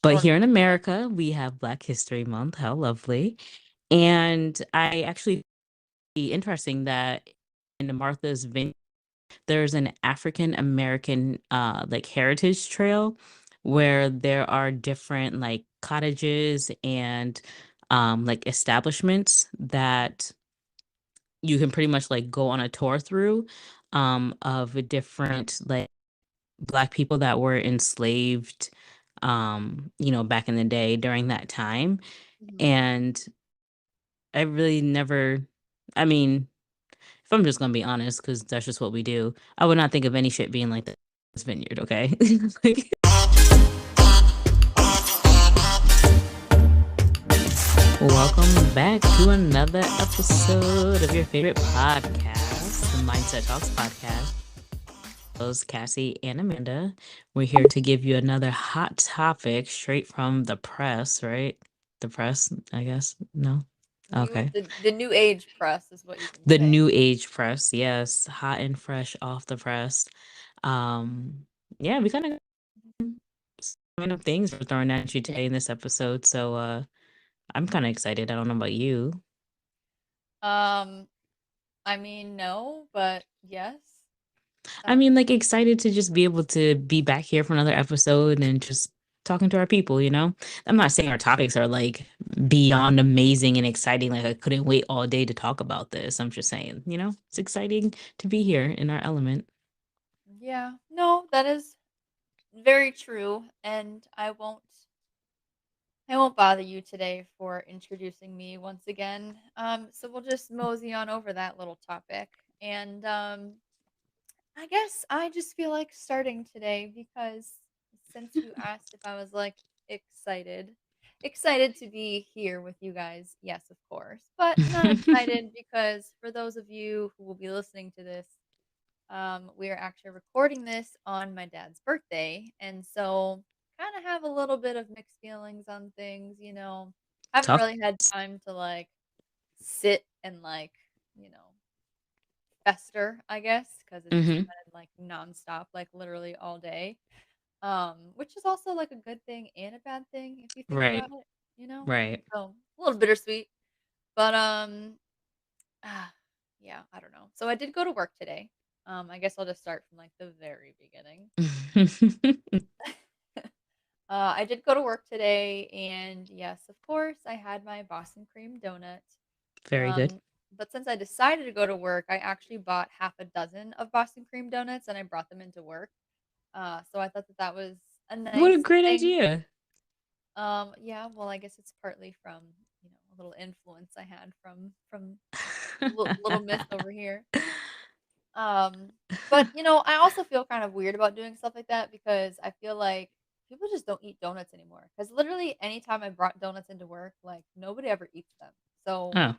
But Or here in America, we have Black History Month. How lovely. And I actually interesting that in Martha's Vineyard, there's an African American like heritage trail where there are different like cottages and like establishments that you can pretty much like go on a tour through of different like black people that were enslaved back in the day during that time. Mhm. And I really never, I mean, if I'm just gonna be honest, because that's just what we do, I would not think of any shit being like this vineyard, okay? Like, welcome back to another episode of your favorite podcast, the Mindset Talks podcast. Those Cassie and Amanda. We're here to give you another hot topic straight from the press, right? The press, I guess. No? New Okay. the new age press is what you can The say. new age press, yes. Hot and fresh off the press. Um, yeah, we kind of random things we're throwing at you today in this episode. So I'm kind of excited. I don't know about you. Um, I mean, no, but yes. I Sounds mean, like excited to just be able to be back here for another episode and just talking to our people. I'm not saying our topics are like beyond amazing and exciting. Like I couldn't wait all day to talk about this. I'm just saying, it's exciting to be here in our element. yeah. No, that is very true, and I won't bother you today for introducing me once again. So we'll just mosey on over that little topic. And I guess I just feel like starting today because since you asked if I was like excited, excited to be here with you guys, yes, of course, but not excited because for those of you who will be listening to this, we are actually recording this on my dad's birthday, and so kind of have a little bit of mixed feelings on things. Haven't Talk. really had time to like sit and like you know fester, I guess, because it's just Mm-hmm. been like nonstop, like literally all day. Which is also like a good thing and a bad thing if you think about Right. it, you know? Right. So a little bittersweet. But ah, yeah, I don't know. So I did go to work today. I guess I'll just start from like the very beginning. I did go to work today, and yes, of course, I had my Boston cream donut. Very good. Um, but since I decided to go to work, I actually bought half a dozen of Boston cream donuts and I brought them into work. So I thought that that was a What a nice great thing. idea. Yeah, well, I guess it's partly from a little influence I had from little Miss over here. Um, but I also feel kind of weird about doing stuff like that because I feel like people just don't eat donuts anymore. Because literally, anytime I brought donuts into work, like nobody ever eats them. So Oh,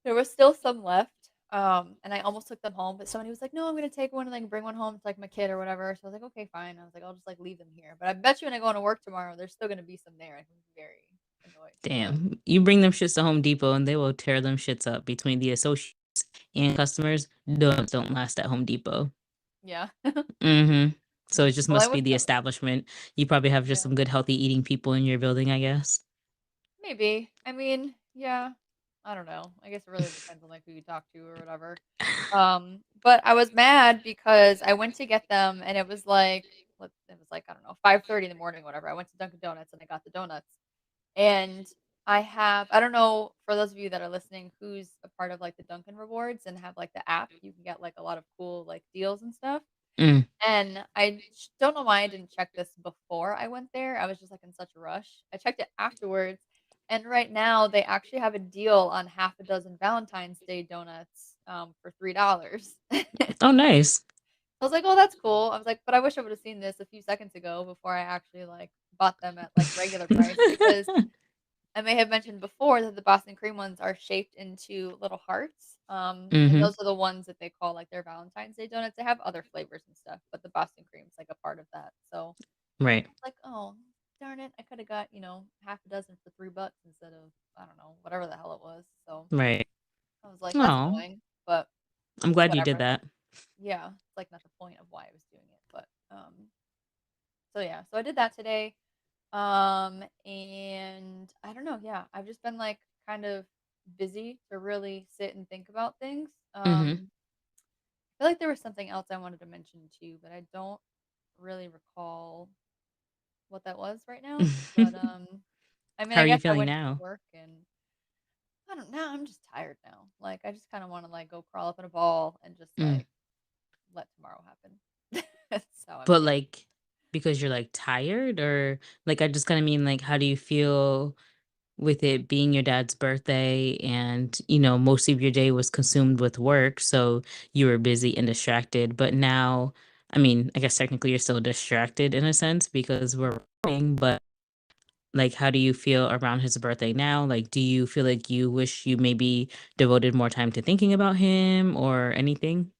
there was still some left, and I almost took them home, but somebody was like, "No, I'm gonna take one and like bring one home to like my kid or whatever." So I was like, "Okay, fine." I was like, "I'll just like leave them here." But I bet you when I go into work tomorrow, there's still gonna be some there. I'm very annoyed. But damn. You bring them shits to Home Depot and they will tear them shits up between the associates and customers. Don't last at Home Depot. yeah, Mm-hmm. So it just well, I must wish be the that was establishment. You probably have just yeah, some good, healthy eating people in your building, I guess. maybe. I mean, yeah, I don't know. I guess it really depends on like who you talk to or whatever. But I was mad because I went to get them and it was like I don't know 5:30 in the morning, whatever. I went to Dunkin' Donuts and I got the donuts. And I don't know for those of you that are listening who's a part of like the Dunkin' Rewards and have like the app, you can get like a lot of cool like deals and stuff. Mm. And don't know why I didn't check this before I went there. I was just like in such a rush. I checked it afterwards. And right now they actually have a deal on half a dozen Valentine's Day donuts for $3. Oh, nice. I was like, "Oh, that's cool." I was like, "But I wish I would have seen this a few seconds ago before I actually like bought them at like regular price because I may have mentioned before that the Boston cream ones are shaped into little hearts. And Mm-hmm. those are the ones that they call like their Valentine's Day donuts. They have other flavors and stuff, but the Boston cream is like a part of that. So Right. I was like, oh, darn it. I could have got, half a dozen for $3 instead of, I don't know, whatever the hell it was. So Right. I was like, that's Oh, annoying, but I'm glad you did whatever. that. Yeah. It's like not the point of why I was doing it. But so yeah, so I did that today. And I don't know, yeah, I've just been like kind of busy to really sit and think about things. Mhm. I feel like there was something else I wanted to mention too, but I don't really recall what that was right now. But I mean, How I are you guess I feeling went to now? work and I don't know, I'm just tired now. Like I just kind of want to like go crawl up in a ball and just Mm. like let tomorrow happen. That's how I'm But, feeling. like, because you're, like, tired or like, I just kinda mean, like, how do you feel with it being your dad's birthday and, most of your day was consumed with work, so you were busy and distracted, but now I mean, I guess technically you're still distracted in a sense because we're working, but, like, how do you feel around his birthday now? Like, do you feel like you wish you maybe devoted more time to thinking about him or anything?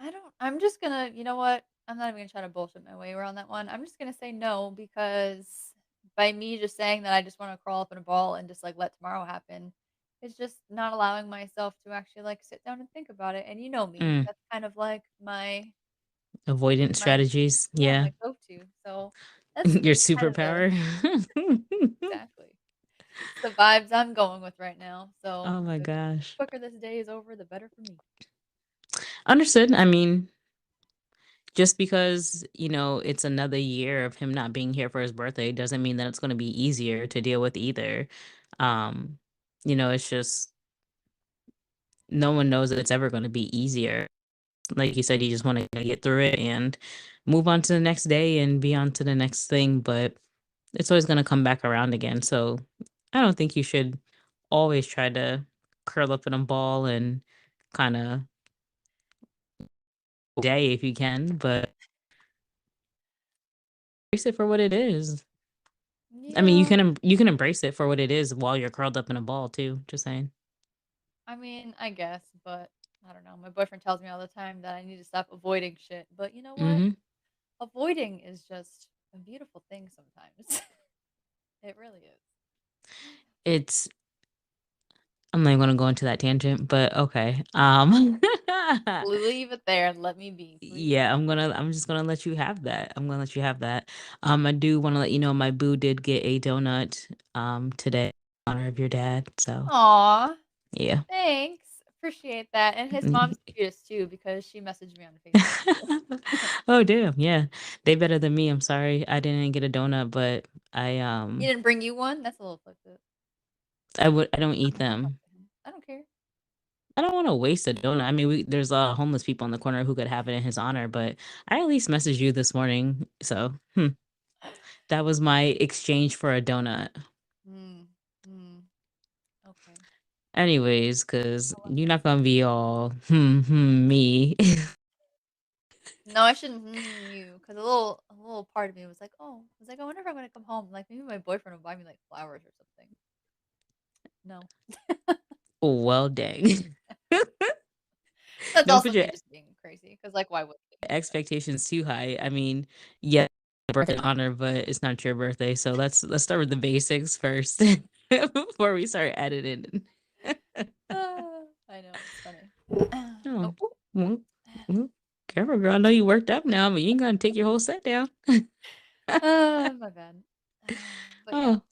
I don't I'm just gonna you know what? I'm not even gonna try to bullshit my way around that one. I'm just gonna say no because by me just saying that I just want to crawl up in a ball and just like let tomorrow happen, it's just not allowing myself to actually like sit down and think about it. And you know me, Mm, that's kind of like avoidant my strategies, yeah, yeah. my go-to. So that's Your kind of the superpower. exactly. It's the vibes I'm going with right now. So Oh my the gosh. quicker this day is over, the better for me. Understood. I mean, just because, it's another year of him not being here for his birthday doesn't mean that it's going to be easier to deal with either. Um, it's just no one knows that it's ever going to be easier. Like you said, you just want to get through it and move on to the next day and be on to the next thing, but it's always going to come back around again. So I don't think you should always try to curl up in a ball and kind of day if you can, but embrace it for what it is. I mean, Yeah. you can embrace it for what it is while you're curled up in a ball too, just saying. I mean, I guess, but I don't know. My boyfriend tells me all the time that I need to stop avoiding shit. But you know what? Mhm. Avoiding is just a beautiful thing sometimes. It really is. It's I'm not gonna go into that tangent, but okay. Leave it there and let me be, please. Yeah, I'm just gonna let you have that. I'm gonna let you have that. I do wanna let you know my boo did get a donut today in honor of your dad. So Aw, yeah. thanks. Appreciate that. And his mom's the cutest too because she messaged me on Facebook too. Oh damn, yeah. They better than me. I'm sorry. I didn't get a donut, but I He didn't bring you one? That's a little fucked up. I don't eat I'll talk them. to him. I don't care. I don't want to waste a donut. I mean, there's a lot of homeless people in the corner who could have it in his honor, but I at least messaged you this morning. So, that was my exchange for a donut. Mm, mm, okay. Anyways, because I'll let you're that not going to be all, me. no, I shouldn't you because a little part of me was like, oh, I was like, I wonder if I'm gonna come home. Like maybe my boyfriend will buy me like flowers or something. No, Well, dang. that's Don't put also your me just being crazy. Because like, why would they? But expectations too high. I mean, yeah, birthday honor, but it's not your birthday. So let's start with the basics first before we start editing. I know it's funny. Oh, Oh, ooh. well, well, careful, girl. I know you worked up now, but you ain't gonna take your whole set down. My bad. But yeah, Oh,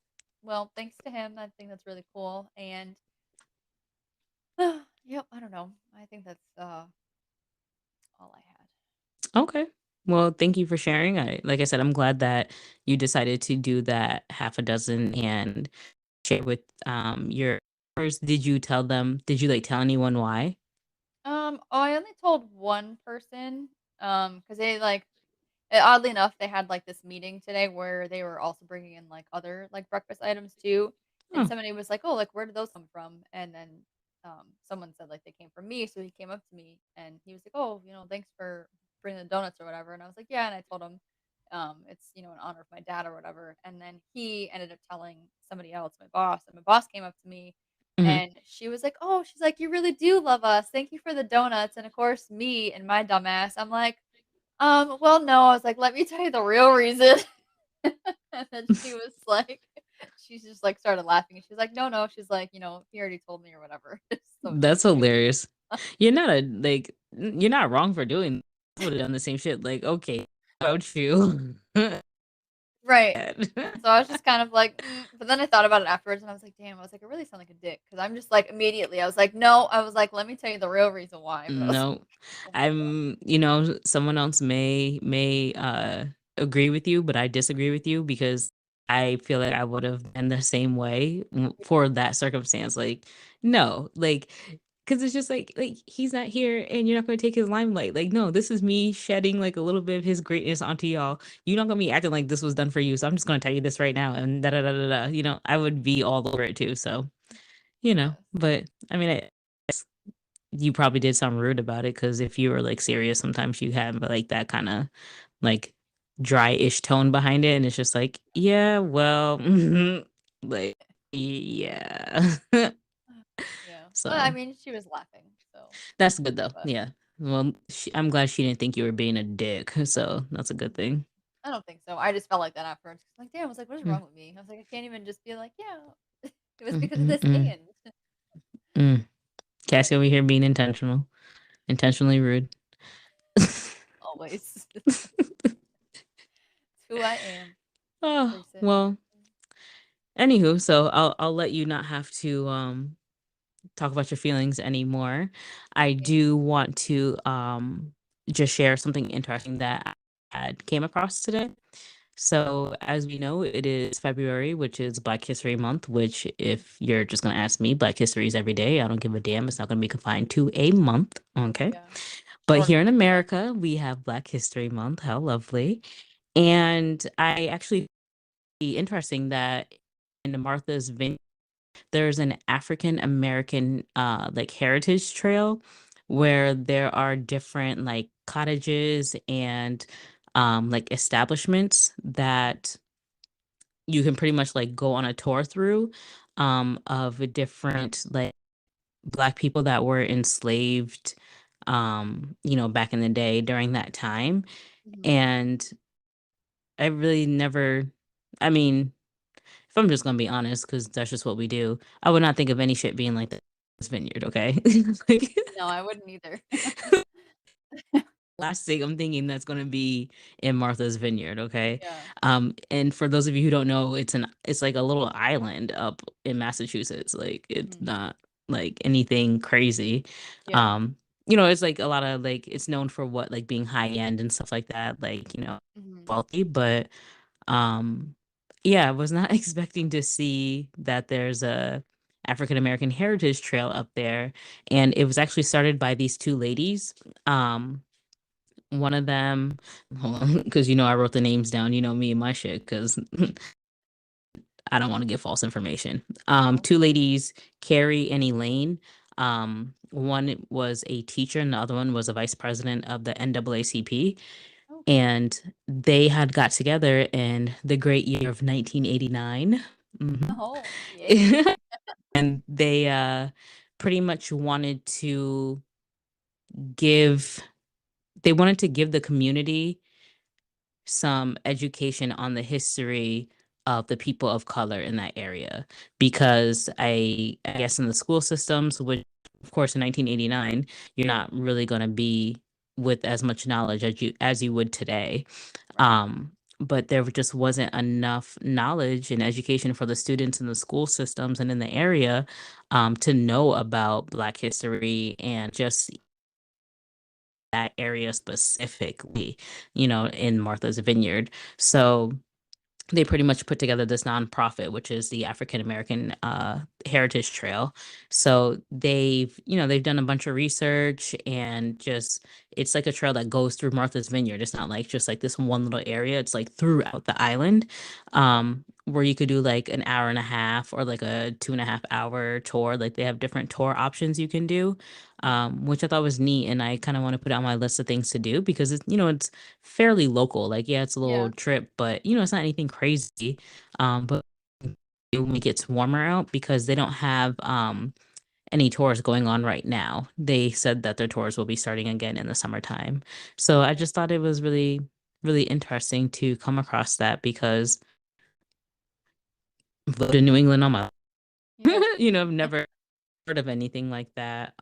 well, thanks to him, I think that's really cool. And yep, I don't know. I think that's all I had. okay. Well, thank you for sharing. Like I said, I'm glad that you decided to do that half a dozen and share with your first. Did you like tell anyone why? Oh, I only told one person, because they like oddly enough, they had like this meeting today where they were also bringing in like other like breakfast items too. And Oh, somebody was like, "Oh, like where did those come from?" And then someone said like they came from me, so he came up to me and he was like, "Oh, thanks for bringing the donuts or whatever." And I was like, "Yeah," and I told him, it's in honor of my dad or whatever. And then he ended up telling somebody else, my boss, and my boss came up to me mhm. and she was like, "Oh, she's like, you really do love us. Thank you for the donuts." And of course, me and my dumbass, I'm like, well, no, I was like, "Let me tell you the real reason." And then she was like she just, like, started laughing, and she's like, "No, no," she's like, "He already told me or whatever." So That's she hilarious. You're not wrong for doing. I would have done the same shit. Like, okay, about you. Right. Bad. So I was just kind of like, but then I thought about it afterwards and I was like, damn, I was like, I really sound like a dick because I'm just like immediately, I was like, no, I was like, let me tell you the real reason why. But I was No, like, oh my God. someone else may agree with you, but I disagree with you because I feel like I would have been the same way for that circumstance. Like, no, like, because it's just like he's not here and you're not going to take his limelight. Like, no, this is me shedding like a little bit of his greatness onto y'all. You're not going to be acting like this was done for you. So I'm just going to tell you this right now and da da da da da. I would be all over it too. So, Yes. but I mean, you probably did sound rude about it because if you were like serious, sometimes you have like that kind of like dry-ish tone behind it, and it's just like, yeah, well, like, yeah. Yeah. Well, I So mean, she was laughing. So, that's good though. but Yeah. Well, I'm glad she didn't think you were being a dick, so that's a good mm, thing. I don't think so. I just felt like that afterwards. Like, damn, I was like, what is Mm, wrong with me? I was like, I can't even just be like, yeah, it was mm, because of mm, this mm, and. mm. But Cassie over here being intentional, intentionally rude. always, it's who I am, Oh person. well. Anywho, so I'll let you not have to talk about your feelings anymore. I Okay. do want to just share something interesting that I had came across today. So, as we know, it is February, which is Black History Month, which, if you're just going to ask me, Black History is every day. I don't give a damn. It's not going to be confined to a month. Okay. Yeah. But Short here and in concise. America, we have Black History Month. How lovely. And I actually interesting that in Martha's Vineyard, there's an African American like heritage trail where there are different like cottages and like establishments that you can pretty much like go on a tour through of a different like black people that were enslaved back in the day during that time. Mhm. And I really never, I mean, if I'm just gonna be honest, because that's just what we do, I would not think of any shit being like this vineyard, okay? Like, No, I wouldn't either. last thing I'm thinking that's gonna be in Martha's Vineyard, okay? Yeah. And for those of you who don't know, it's like a little island up in Massachusetts. Like it's Mhm. not like anything crazy. Yeah. Um, it's like a lot of like it's known for what like being high end and stuff like that, like, Mhm. wealthy, but um, yeah, I was not expecting to see that there's a African American Heritage Trail up there, and it was actually started by these two ladies. One of them, hold on, because I wrote the names down. You know me and my shit, because I don't want to give false information. No. Two ladies, Carrie and Elaine. One was a teacher, and the other one was a vice president of the NAACP, Oh, cool. and they had got together in the great year of 1989. Mhm. Oh, yay. And they pretty much give wanted to give the community some education on the history of the people of color in that area, because I guess in the school systems, which of course in 1989 you're not really going to be with as much knowledge as you would today. Right. But there just wasn't enough knowledge and education for the students in the school systems and in the area to know about Black history and just that area specifically, in Martha's Vineyard. So they pretty much put together this nonprofit, which is the African American Heritage Trail. So they've done a bunch of research, and just it's like a trail that goes through Martha's Vineyard. It's not like just like this one little area. It's like throughout the island, Okay. where you could do like an hour and a half or like a 2.5 hour tour. Like they have different tour options you can do, Mhm. which I thought was neat, and I kind of want to put it on my list of things to do because it's fairly local. Like, yeah, it's a little Yeah. trip, but it's not anything crazy. But when it gets warmer out, because they don't have any tours going on right now. They said that their tours will be starting again in the summertime. So I Okay. just thought it was really, really interesting to come across that because I've lived in New England all my Yeah. I've never heard of anything like that.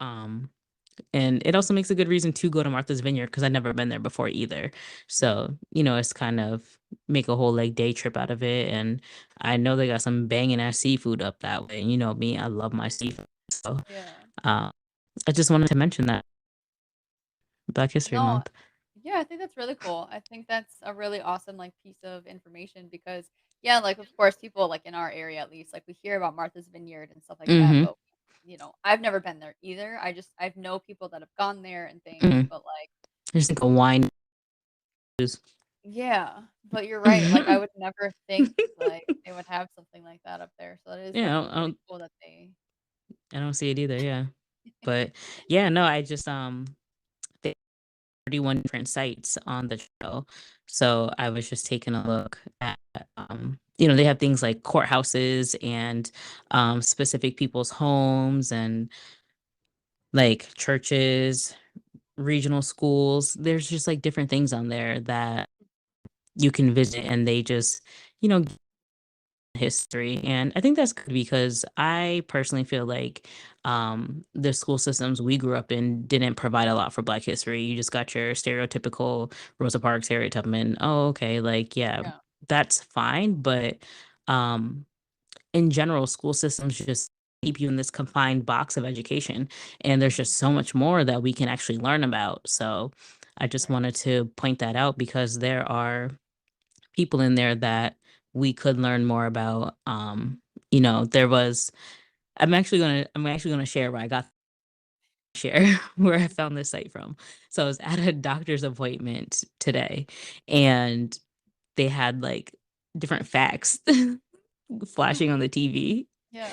And it also makes a good reason to go to Martha's Vineyard because I've never been there before either. Mhm. So, it's kind of make a whole like day trip out of it. And I know they got some banging ass seafood up that way. And you know me, I love my seafood. So, Yeah. uh, I just wanted to mention that Black History No, Month. yeah, I think that's really cool. I think that's a really awesome, like, piece of information because, yeah, like, of course, people, like, in our area at least, like, we hear about Martha's Vineyard and stuff like that, Mm-hmm. but, I've never been there either. I've know people that have gone there and things, Mm-hmm. but, like, I just think of wine. Juice. yeah, but you're right, like, I would never think, like, they would have something like that up there, so that is Yeah, definitely really cool that they I don't see it either. Yeah, but yeah, no, I just they have 31 different sites on the trail, so I was just taking a look at they have things like courthouses and specific people's homes and like churches, regional schools. There's just like different things on there that you can visit, and they just history. And I think that's good because I personally feel like the school systems we grew up in didn't provide a lot for Black history. You just got your stereotypical Rosa Parks, Harriet Tubman. Oh, okay, like yeah, yeah, that's fine. But um in general, school systems just keep you in this confined box of education. And there's mhm, just so much more that we can actually learn about. So I just right, wanted to point that out because there are people in there that we could learn more about. There was I'm actually gonna share where I got share where I mhm, found this site from. So I was at a doctor's appointment today and they had like different facts flashing on the TV yeah,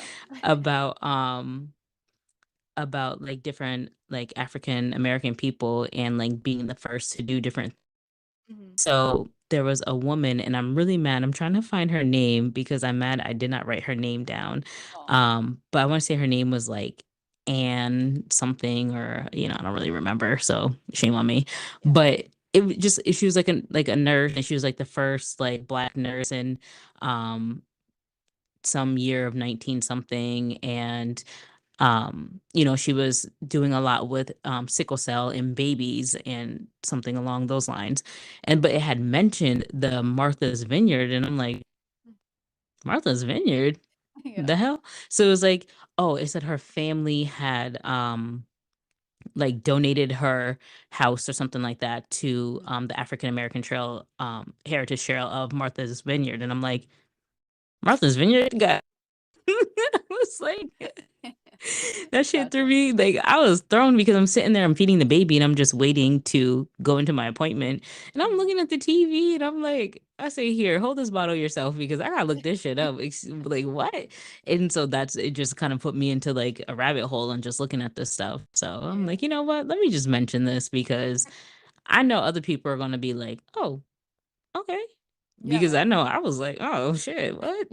about like different like African American people and like being the first to do different. mhm, So there was a woman, and I'm really mad. I'm trying to find her name because I'm mad I did not write her name down. aw, But I want to say her name was like Anne something, or I don't really remember. So shame on me. yeah, But she was like a nurse, and she was like the first like Black nurse in um some year of 19 something, and she was doing a lot with sickle cell in babies and something along those lines. And but it had mentioned the Martha's Vineyard, and I'm like, mm, Martha's Vineyard? yeah, The hell? So it was like, oh, it said her family had like donated her house or something like that to mhm, the African American Trail Heritage Trail of Martha's Vineyard. And I'm like, Martha's Vineyard? God. I was like, that shit threw gotcha, me like I was thrown because I'm sitting there, I'm feeding the baby, and I'm just waiting to go into my appointment. And I'm mhm, looking at the TV, and I'm like, I say, here, hold this bottle yourself because I gotta look this shit up. Like, what? And so that's it, just kind of put me into like a rabbit hole and just looking at this stuff. So I'm yeah, like, you know what? Let me just mention this because I know other people are gonna be like, oh, okay. yeah, Because I right. know I was like, oh shit, what?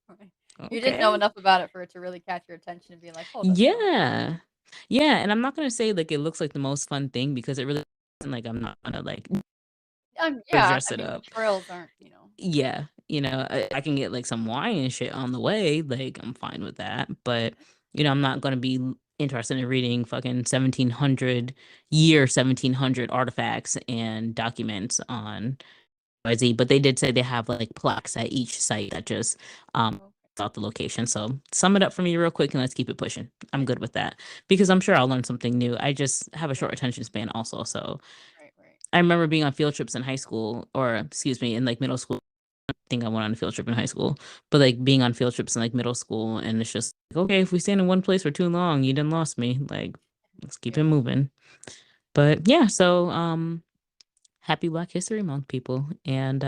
Right. You didn't know Okay. enough about it for it to really catch your attention and be like, "Hold up now." Yeah. Yeah, and I'm not gonna say like it looks like the most fun thing because it really isn't. Like I'm not gonna like Yeah, dress I it mean, the up. trails aren't, Yeah, I can get like some wine and shit on the way. Like I'm fine with that. But I'm not gonna be interested in reading fucking 1700 artifacts and documents on YZ. But they did say they have like plaques at each site that just okay. out the location. So sum it up for me real quick and let's keep it pushing. I'm good with that because I'm sure I'll learn something new. I just have a Yeah, short attention span also. So right, right. I remember being on field trips in high school, or excuse me, in like middle school. I think I went on a field trip in high school, but like being on field trips in like middle school, and it's just like, okay, if we stand in one place for too long, you done lost me. Like, let's keep it Yeah. moving. But yeah, so happy Black History Month, people. And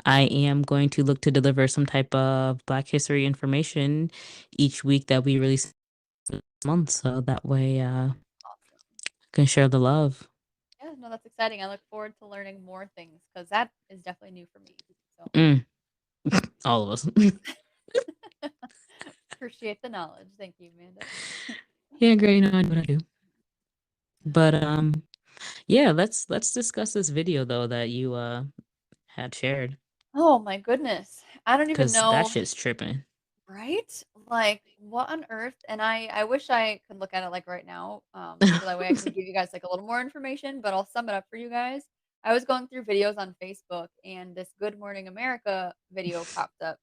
I am going to look to deliver some type of Black history information each week that we release this month. So that way Awesome. can share the love. Yeah, no, that's exciting. I look forward to learning more things because that is definitely new for me. So, Mm, all of us. appreciate the knowledge. Thank you, Amanda. Yeah, great. I know what I do. But yeah, let's discuss this video though that you had shared Oh my goodness. I don't even because that know. shit's tripping. Right? Like, what on earth? And I wish I could look at it, like, right now, so that way I can give you guys, like, a little more information, but I'll sum it up for you guys. I was going through videos on Facebook, and this Good Morning America video popped up,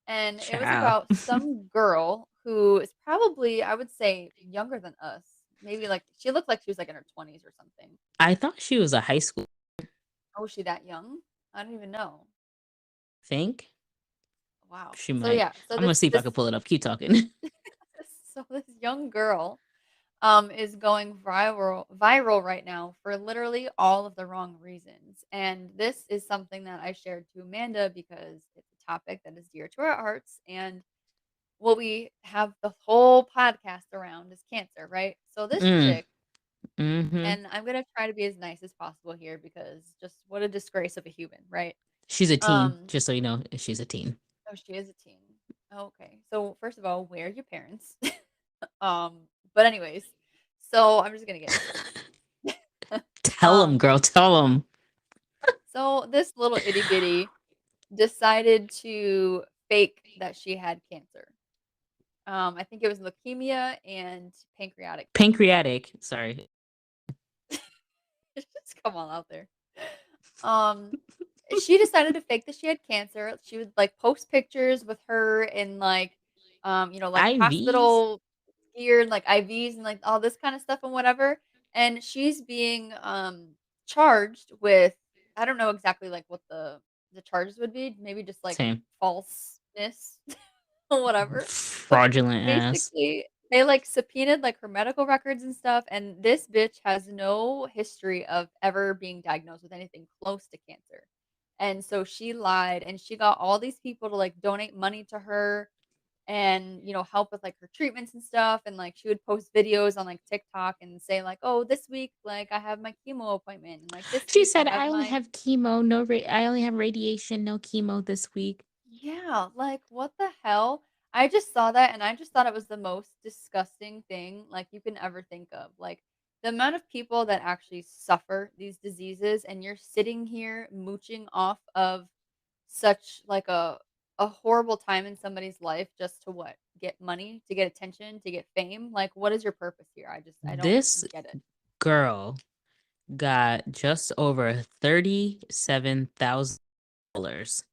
and it was Child. about some girl who is probably, I would say, younger than us. Maybe, like she looked like she was, like, in her 20s or something. I thought she was a high school Oh, is she that young? I don't even know. think. Wow. She So, might. yeah, so I'm gonna see if I can pull it up. Keep talking. this young girl is going viral right now for literally all of the wrong reasons. And this is something that I shared to Amanda because it's a topic that is dear to our hearts. And what we have the whole podcast around is cancer, right? So this Mm, chick, mm-hmm. and I'm gonna try to be as nice as possible here because just what a disgrace of a human, right? She's a teen, Um, just so you know. She's a teen. oh, she is a teen. Okay. So first of all, where are your parents? Um, but anyways, so I'm just gonna get into it. Tell him, girl. Tell him. So this little itty bitty decided to fake that she had cancer. I think it was leukemia and pancreatic cancer. Pancreatic. Sorry. Just come all out there. Um, she decided to fake that she had cancer. She would like post pictures with her in like, like IVs. hospital gear and like IVs and like all this kind of stuff and whatever. And she's being charged with, I don't know exactly like what the charges would be. Maybe just like Same. falseness or whatever. But Fraudulent ass. basically, they, like, subpoenaed, like, her medical records and stuff, and this bitch has no history of ever being diagnosed with anything close to cancer. And so she lied, and she got all these people to, like, donate money to her and, help with, like, her treatments and stuff, and, like, she would post videos on, like, TikTok and say, like, "Oh, this week, like, I have my chemo appointment, and, like, this She week I said, have "I only my." have chemo. No, I only have radiation. No chemo this week." Yeah, like, what the hell? I just saw that and I just thought it was the most disgusting thing, like, you can ever think of. Like, the amount of people that actually suffer these diseases and you're sitting here mooching off of such, like, a horrible time in somebody's life just to what? Get money, to get attention, to get fame? Like, what is your purpose here? I don't This get it. girl got just over $37,000.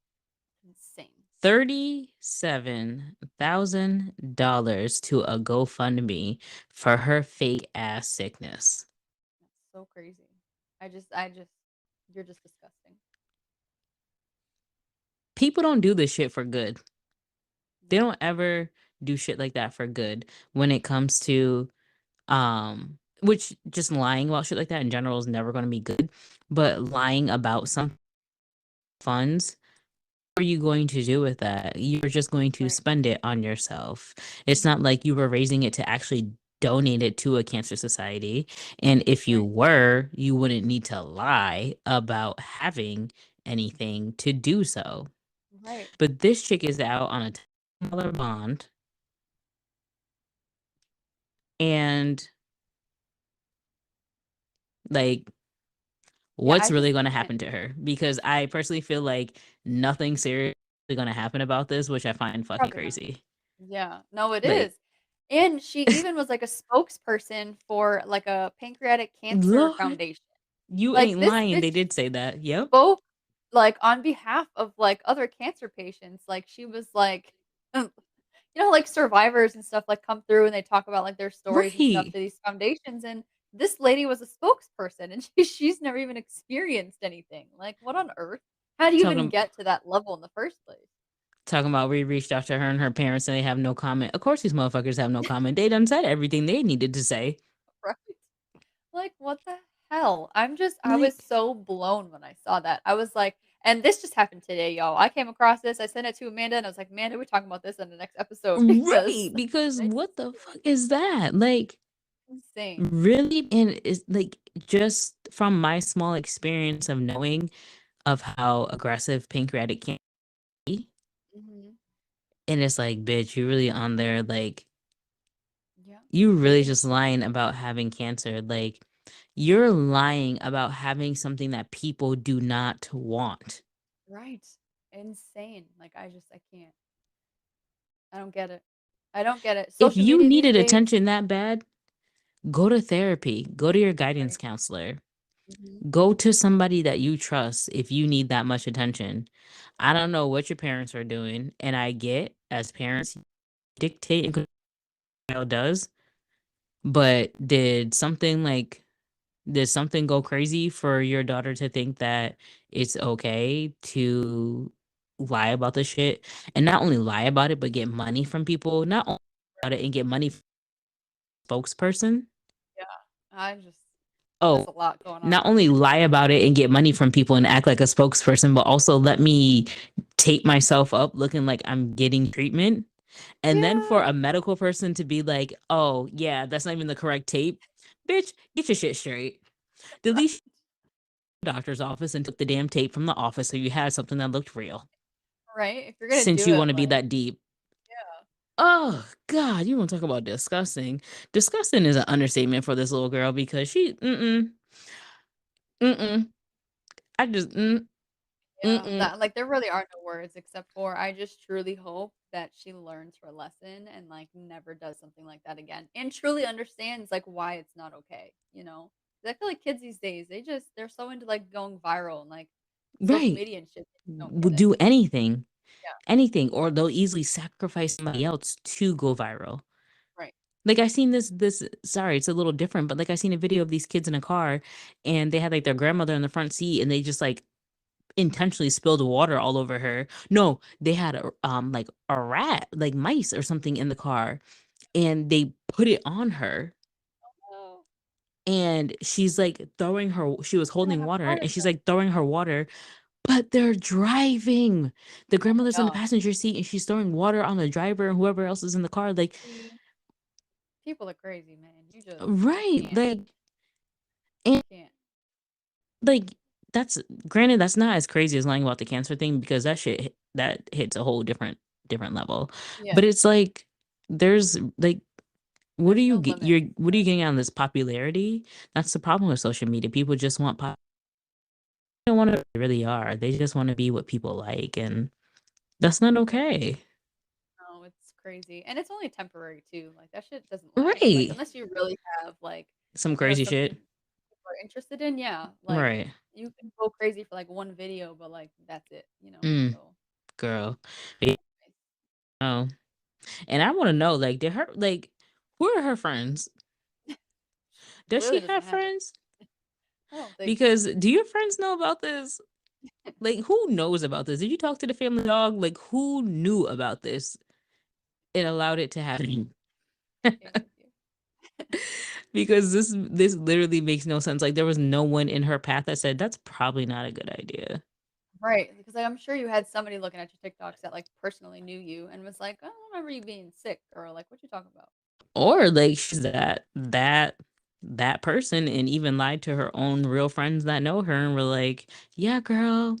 Insane. $37,000 to a GoFundMe for her fake ass sickness. That's so crazy. I just you're just disgusting. People don't do this shit for good. They No. don't ever do shit like that for good when it comes to which just lying about shit like that in general is never going to be good, but lying about some funds, what are you going to do with that? You're just going to Right. spend it on yourself. It's not Mhm. like you were raising it to actually donate it to a cancer society. And if you Right. were, you wouldn't need to lie about having anything to do so. Right. But this chick is out on a $10 bond, and like, Yeah, what's I really just going to can't. happen to her? Because I personally feel like nothing serious is going to happen about this, which I find fucking Probably not. crazy. Yeah. No, it Like, is. And she even was, like, a spokesperson for, like, a pancreatic cancer Lord, foundation. you Like, ain't this lying. They bitch did say that. Yep. spoke, like, on behalf of, like, other cancer patients. Like, she was like, like, survivors and stuff, like, come through and they talk about, like, their stories and stuff Right. to these foundations, and this lady was a spokesperson, and she's never even experienced anything. Like, what on earth? How do you even Talking get to that level in the first place? talking about we reached out to her and her parents and they have no comment. Of course these motherfuckers have no comment. They done said everything they needed to say. Right? Like, what the hell? I was Like, so blown when I saw that. I was like, and this just happened today, y'all. I came across this. I sent it to Amanda and I was like, Amanda, we're talking about this in the next episode because right, because I what just the fuck is that? Like, insane. really? And it's like just from my small experience of knowing of how aggressive pancreatic can be, Mhm. and it's like, bitch, you really on there, like, Yeah, you really faking it just till you lying make it. about having cancer. Like, you're lying about having something that people do not want. Right. Insane. Like I can't. I don't get it. I don't get it. If Social you media these needed days. attention that bad, go to therapy, go to your guidance Right. counselor, Mhm. go to somebody that you trust if you need that much attention. I don't know what your parents are doing, and I get as parents dictate and control what your child does, but did something go crazy for your daughter to think that it's okay to lie about the shit and not only lie about it but get money from people, not only about it and get money from a spokesperson? Yeah. I just There's Oh, a lot going on not over only there. lie about it and get money from people and act like a spokesperson, but also let me tape myself up looking like I'm getting treatment. And then for Yeah. a medical person to be like, oh, yeah, that's not even the correct tape. Bitch, get your shit straight. Right. Delete your doctor's office and took the damn tape from the office so you had something that looked real. Right? If you're gonna Since do you want it, to be like, that deep. yeah. Oh, God, you want to talk about disgusting. Disgusting is an understatement for this little girl because mm-mm. I just, Yeah, mm-mm. that like, there really are no words except for I just truly hope that she learns her lesson and, like, never does something like that again, and truly understands, like, why it's not okay, you know? 'Cause I feel like kids these days, they're so into, like, going viral and, like, social Right. media and shit, they just don't get Would it. do anything, Yeah, anything, or they'll easily sacrifice somebody else to go viral. right. Like I seen this sorry, it's a little different, but like I seen a video of these kids in a car and they had like their grandmother in the front seat and they just like intentionally spilled water all over her. No, they had like a rat, like mice or something in the car and they put it on her Oh, and she's like throwing her she was yeah, holding I've water heard of and she's this. like throwing her water, but they're driving. The Oh my grandmother's in the god. passenger seat and she's throwing water on the driver and whoever else is in the car like See, people are crazy, man. You right, can't. and Can't. like that's granted that's not as crazy as lying about the cancer thing because that that hits a whole different level. Yeah, But it's like there's like what do there's you no get limit. you're what are you getting out of this popularity? That's the problem with social media. People just want they don't want to they really are. They just want to be what people like and that's not Yeah. okay. No, it's crazy, and it's only temporary too, like, that shit doesn't last, like, Right. unless you really have, like, Some crazy something shit. people are interested in, yeah, like, Right. you can go crazy for, like, one video, but, like, that's it, Mm, so girl. Yeah, anyways. no. And I want to know like did her like who are her friends? She Does she clearly have doesn't have it. friends? I don't think so. Because do your friends know about this? Like, who knows about this? Did you talk to the family dog? Like, who knew about this and allowed it to happen? Can't with you. Because this literally makes no sense. Like, there was no one in her path that said that's probably not a good idea. Right, because, like, I'm sure you had somebody looking at your TikToks that, like, personally knew you and was like, "I don't remember you being sick," or like, "What you talking about?" Or like she's that person and even lied to her own real friends that know her and were like, "Yeah, girl,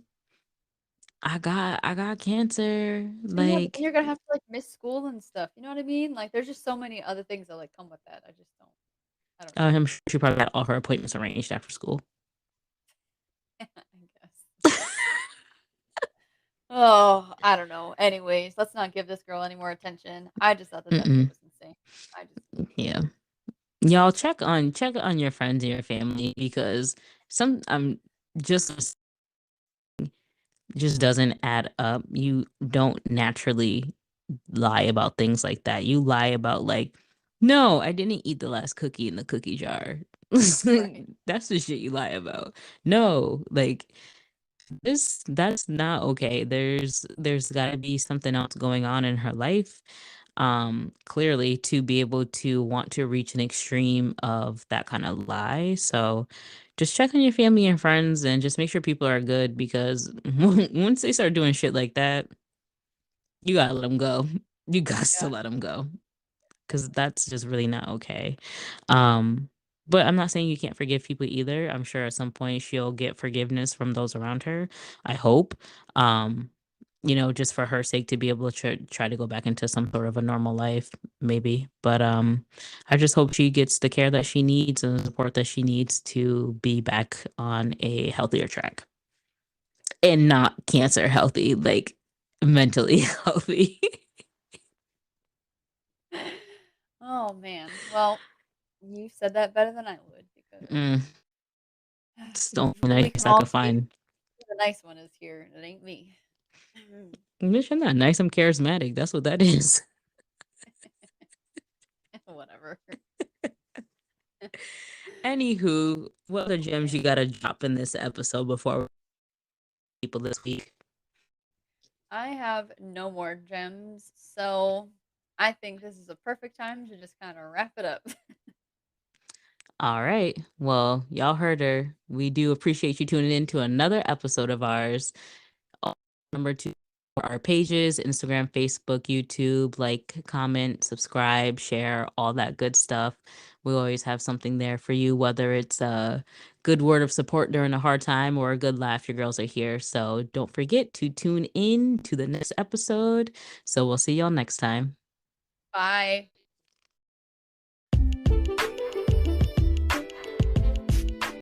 I got cancer." And yeah, but then Like, you're gonna have to, like, miss school and stuff, you know what I mean? Like, there's just so many other things that, like, come with that. I don't know. I'm sure she probably had all her appointments arranged after school. I guess. Oh, I don't know. Anyways, let's not give this girl any more attention. I just thought that that shit Mm-mm. was insane. I just Yeah. Y'all check on your friends and your family because some just doesn't add up. You don't naturally lie about things like that. You lie about like, no, I didn't eat the last cookie in the cookie jar. right. That's the shit you lie about. No, like that's not okay. There's got to be something else going on in her life clearly to be able to want to reach an extreme of that kind of lie. So just check on your family and friends and just make sure people are good because once they start doing shit like that, you got to let them go. You got to Yeah, let them go because definitely. that's just really not okay. Um, but I'm not saying you can't forgive people either. I'm sure at some point she'll get forgiveness from those around her. I hope. Um, just for her sake to be able to try to go back into some sort of a normal life, maybe. But I just hope she gets the care that she needs and the support that she needs to be back on a healthier track and not cancer healthy, like mentally healthy. Oh, man. Well, you said that better than I would because Mm, it's the only we can nice I all could see find. who the nice one is here, and it ain't me. Bitch, I'm not nice. I'm charismatic. That's what that is. Whatever. Anywho, what other Oh, gems you man. got to drop in this episode before people this week? I have no more gems, so I think this is a perfect time to just kind of wrap it up. All right. Well, y'all heard her. We do appreciate you tuning in to another episode of ours. Remember to our pages, Instagram, Facebook, YouTube, like, comment, subscribe, share, all that good stuff. We always have something there for you, whether it's a good word of support during a hard time or a good laugh. Your girls are here. So don't forget to tune in to the next episode. So we'll see y'all next time. Bye.